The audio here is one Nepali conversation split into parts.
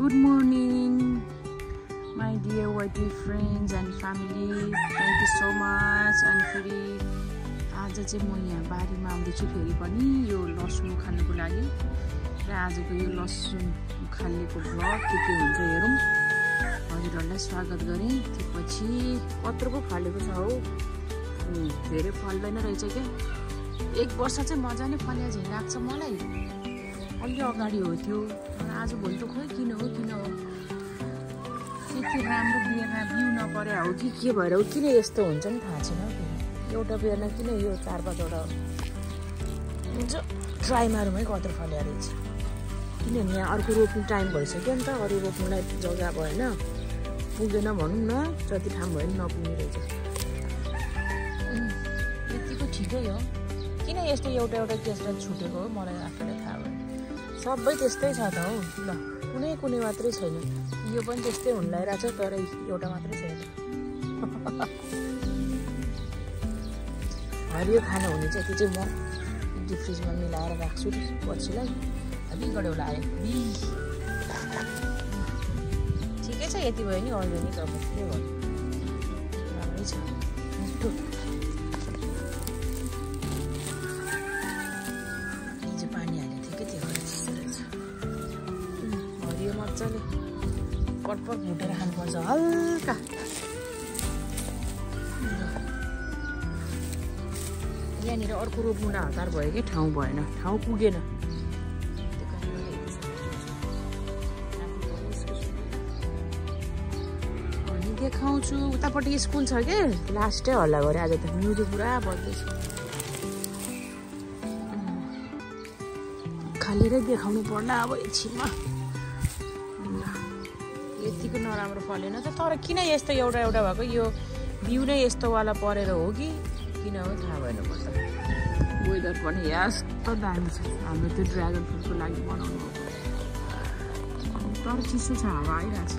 Good morning, my dear YT friends and family. Thank you so much. अनि फेरि आज चाहिँ म यहाँ बारीमा आउँदैछु फेरि पनि यो लसुन खानको लागि र आजको यो लसुन खाल्नेको भ्लग के हुन्छ हेरौँ। हजुरहरूलाई स्वागत गरेँ। त्यसपछि पत्र पो फलेको छ हौ, धेरै फल्दैन रहेछ क्या। एक वर्ष चाहिँ मजाले फल्या झैँ लाग्छ मलाई। अलि अगाडि हो त्यो, आजभोलि त खोइ किन हो के राम्रो बिउ नपरे हो कि के भएर हो, किन यस्तो हुन्छ नि थाहा छैन। एउटा बिहेरमा किन यो 4-5वटा हुन्छ ट्राई मारौँ है कत्रो फल्या रहेछ। किनभने यहाँ अर्को रोप्ने टाइम भइसक्यो नि त, अरू रोप्नुलाई जग्गा भएन, पुग्दैन भनौँ न, जति ठाउँ भयो नि नपुग्ने रहेछ। यतिको ठिकै हो। किन यस्तो एउटा केसलाई छुटेको हो मलाई आफैलाई थाहा भयो। सबै त्यस्तै छ त हौ। ल कुनै मात्रै छैन, यो पनि त्यस्तै हुन लागिरहेछ, तर एउटा मात्रै छैन। हरियो खाना हुने चाहिँ त्यो चाहिँ म डिप फ्रिजमा मिलाएर राख्छु पछिलाई। बिगड्यो होला आयो ठिकै छ। यति भयो नि अर्ग्यानिक, अब के भयो, राम्रै छ। पानी हालेको थियो कि त्यो रहेछ। हरियो मजाले पटपट भुटेर खानुपर्छ हल्का। यहाँनिर अर्को रोप्नु न हतार भयो कि ठाउँ भएन, ठाउँ पुगेन। अनि देखाउँछु। उतापट्टि स्कुल छ कि, लास्टै हल्ला गरे आज त, म्युजिक पुरा बज्दैछ। खालेरै देखाउनु पर्ला अब एकछिनमा। यतिको नराम्रो फलेन त, तर किन यस्तो एउटा भएको, यो बिउ नै यस्तोवाला परेर हो कि किन हो थाहा भएन। म त वेदर पनि यस्तो दामी छ, हाम्रो त्यो ड्रागन फ्रुटको लागि बनाउनु हो। तर चिसो छ, हावा आइरहेको छ,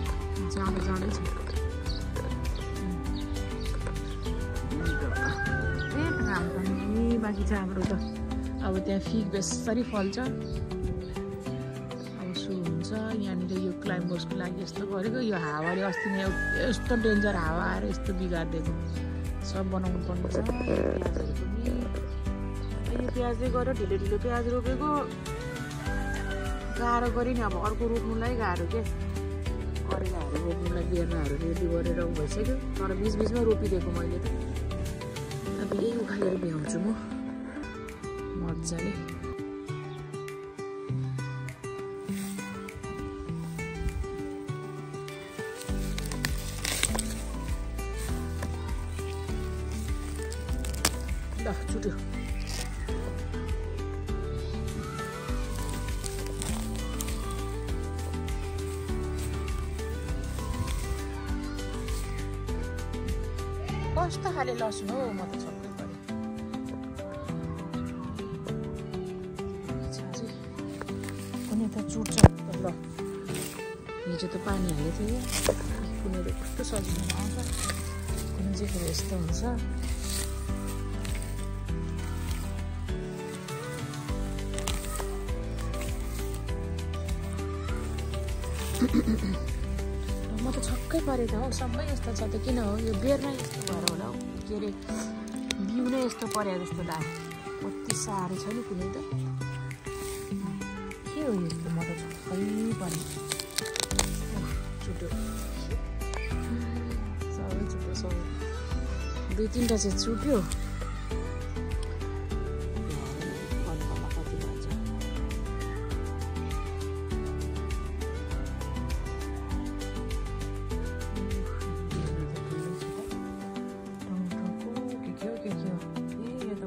जाँदै छ। काम पनि बाँकी छ हाम्रो त। अब त्यहाँ फिग बेसरी फल्छ, अब सुरु हुन्छ। यहाँनिर यो क्लाइम्बर्सको लागि यस्तो गरेको, यो हावाले अस्ति नै यस्तो डेन्जर हावा आएर यस्तो बिगारिदिएको। सब बनाउनु पर्ने छ। प्याजहरू पनि यो प्याजले गरेर ढिलो प्याज रोपेको गाह्रो गऱ्यो नि। अब अर्को रोप्नुलाई गाह्रो के, करेलाहरू रोप्नुलाई बिहेर्नाहरू रेडी गरेर भइसक्यो, तर बिचमा रोपिदिएको मैले त। अब यही उखालेर भ्याउँछु म मजाले। ल छुट्यो। कस्तो खाले लसुन हो, म त छक्कै परेँ। कुनै त चुट्छ। ल हिजो त पानी हालेको थियो, कुनै कस्तो सजिलो आउँछ, कुनै चाहिँ फेरि यस्तो हुन्छ। म त छक्कै परेँ त हौ, सबै यस्तो छ त किन हो, यो बेरमा यस्तो भएर होला हौ। के अरे बिउ नै यस्तो परे जस्तो लाग्यो। कति साह्रो छ नि कुनै त, के हो यस्तो, म त छक्कै परेँ। छुट्यो सबै छुट्यो, सबै 2-3टा चाहिँ छुट्यो।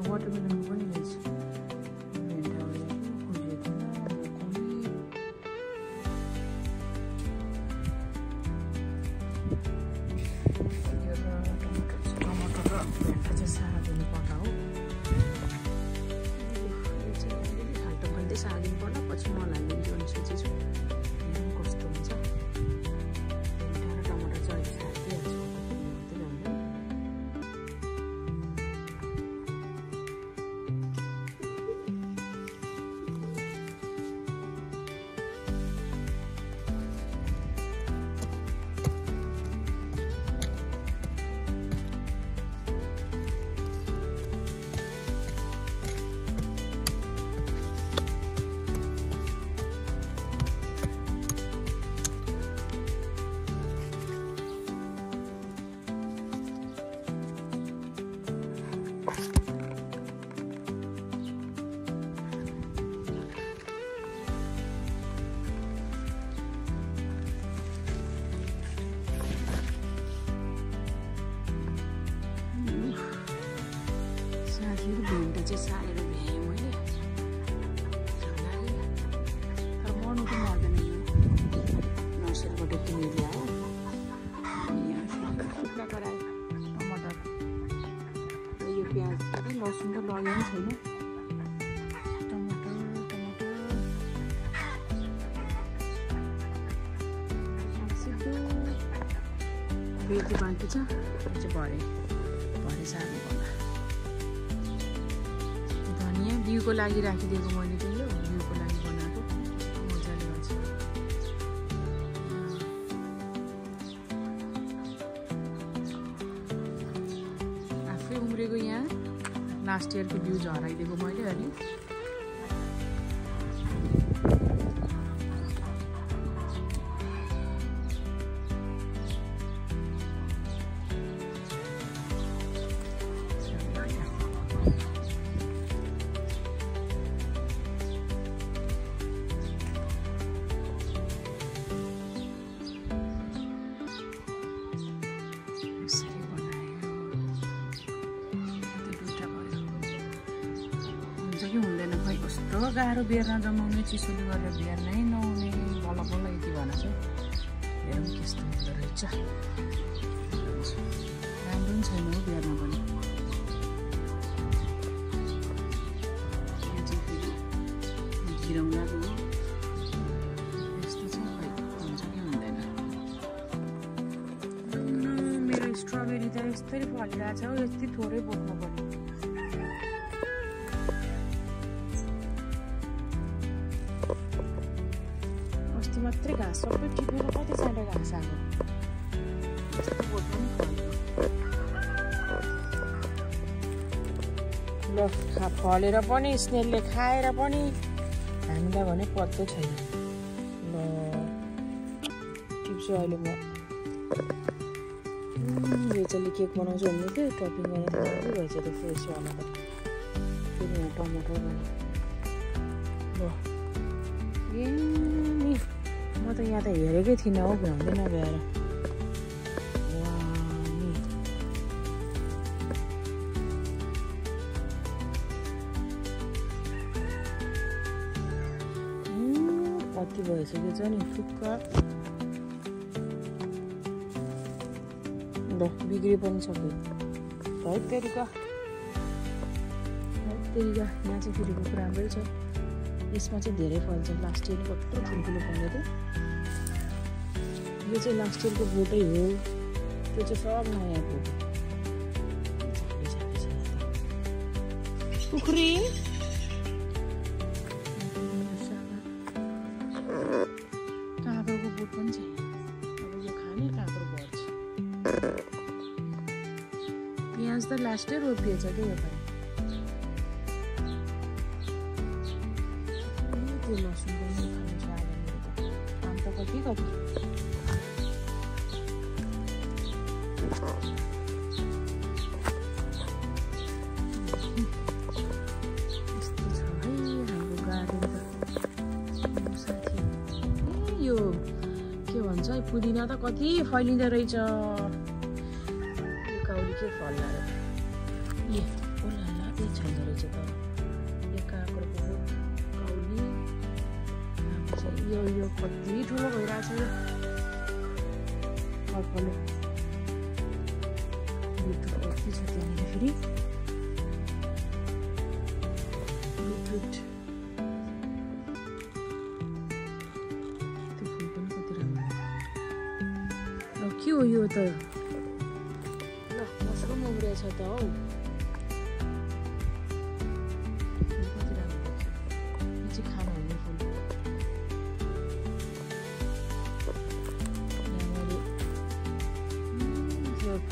वाटरमेलन पनि रहेछ। टमाटर र भेन्टा चाहिँ सागिनु पर्ला हो। यो चाहिँ अलिअलि खाल्टो खाल्टै सागिनु पर्ला, पछि मल हालिदिन्छु भने सोचेछु कस्तो हुन्छ। भेन्टा र टमाटर चाहिँ अहिले सागिदिइहाल्छु। बेती बाँकी छ चाहिँ भरे सार्नु पर्ला धनिया बिउको लागि राखिदिएको मैले चाहिँ यो बिउको लागि बनाएको मजाले हुन्छ आफै उम्रेको यहाँ लास्ट इयरको बिउ झराइदिएको मैले अलि कस्तो गाह्रो बेर्न जमाउने चिसोले गरेर बेर्नै नहुने बल्ल बल्ल यति भन चाहिँ हेरौँ कस्तो हुँदो रहेछ राम्रो पनि छैन हो बेर्न पनि यो चाहिँ फेरि घिरौँलाको हो यस्तो छ खै हुन्छ कि हुँदैन मेरो स्ट्रबेरी त यस्तै फलिरहेछ हौ यति थोरै बोक्नु पर्यो मात्रै घाँस सबै टिपेर कति सानो घाँस आएको ल फलेर पनि स्नेलले खाएर पनि हामीलाई भने पत्तो छैन ल टिप्छु अहिले म रेचलले केक बनाउँछु भन्दै थियो टपिङ गरेर के भएछ त्यो फ्रेसवाला त फेरि यहाँ टमाटर भने ल म त यहाँ त हेरेकै थिइनँ हौ भ्याउँदै नभ्याएर कति भइसकेको छ नि फुक्क ल बिग्रे पनि सक्यो है तेरिका यहाँ चाहिँ फेरि कुकुर राम्रै छ यसमा चाहिँ धेरै फल्छ लास्ट इयर कत्रो ठुल्ठुलो फल्यो थियो यो चाहिँ लास्ट इयरको बोटै हो त्यो चाहिँ सब नयाँ बोट कुखुरी काँक्रोको बोट पनि छ अब यो खाने काँक्रो बढ्छ प्याज त लास्टै रोपिएछ क्या यो पालि त्यो लसुन पनि खानु छ आज मेरो त काम त कति यस्तो छ है हाम्रो गार्डन त साथी यो के भन्छ पुदिना त कति फैलिँदो रहेछ यो काउली के फल्ला र ए ओला त्यही छैन रहेछ त यो काँक्रोको काउली यो कति ठुलो भइरहेछ यो फलफल बिटरुट कति छ त्यहाँनिर फेरि बिटरुट त्यो फुल पनि कति राम्रो ल के हो यो त ल मसरुम उम्रेछ त हौ कति राम्रो यो चाहिँ खानु हुने फुल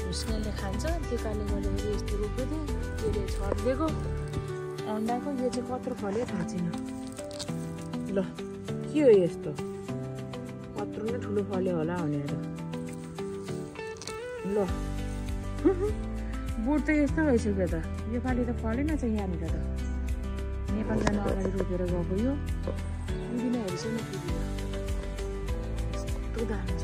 उसले खान्छ त्यो कारणले गर्दाखेरि यस्तो रोप्दै थिएँ त्यसले छरिदिएको अन्डाको यो चाहिँ कत्रो फल्यो थाहा छैन ल के हो यस्तो कत्रो नै ठुलो फल्यो होला भनेर ल बोट त यस्तो भइसक्यो त योपालि त फलेन छ यहाँनिर त नेपाल जानु अगाडि रोपेर गएको यो पुदिना हेर्छु नि पुदिना यस्तो दामी छ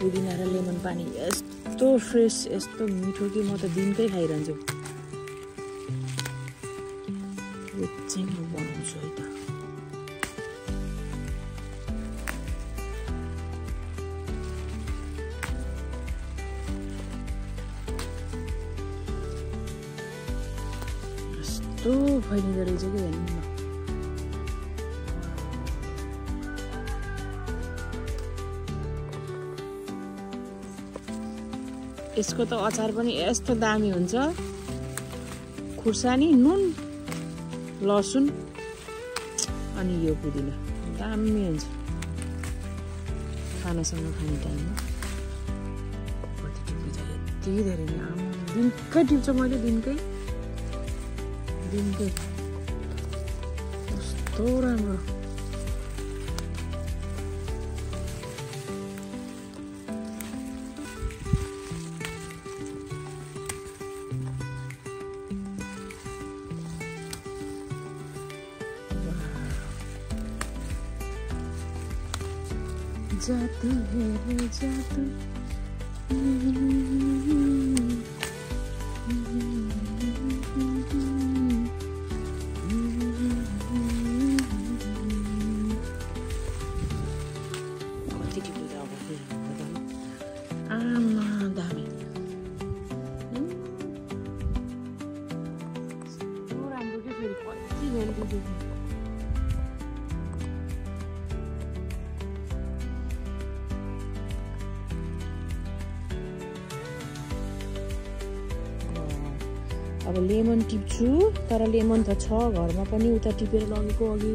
पुदिना र लेमन पानी यस्तो फ्रेस यस्तो मिठो कि म त दिनकै खाइरहन्छु यो चाहिँ म बनाउँछु है त यस्तो फैलिँदो रहेछ कि हेर्नु न यसको त अचार पनि यस्तो दामी हुन्छ। खुर्सानी, नुन, लसुन अनि यो पुदिना दामी हुन्छ खानासँग खाने टाइममा। यति धेरै नै दिनकै टिप्छ मैले, दिनकै कस्तो राम्रो। जादू है जादू, कति टिप्दा अब आमा दामी राम्रो के फेरि कति हेल्दी देख्नु। अब लेमन टिप्छु, तर लेमन त छ घरमा पनि, उता टिपेर लगेको अघि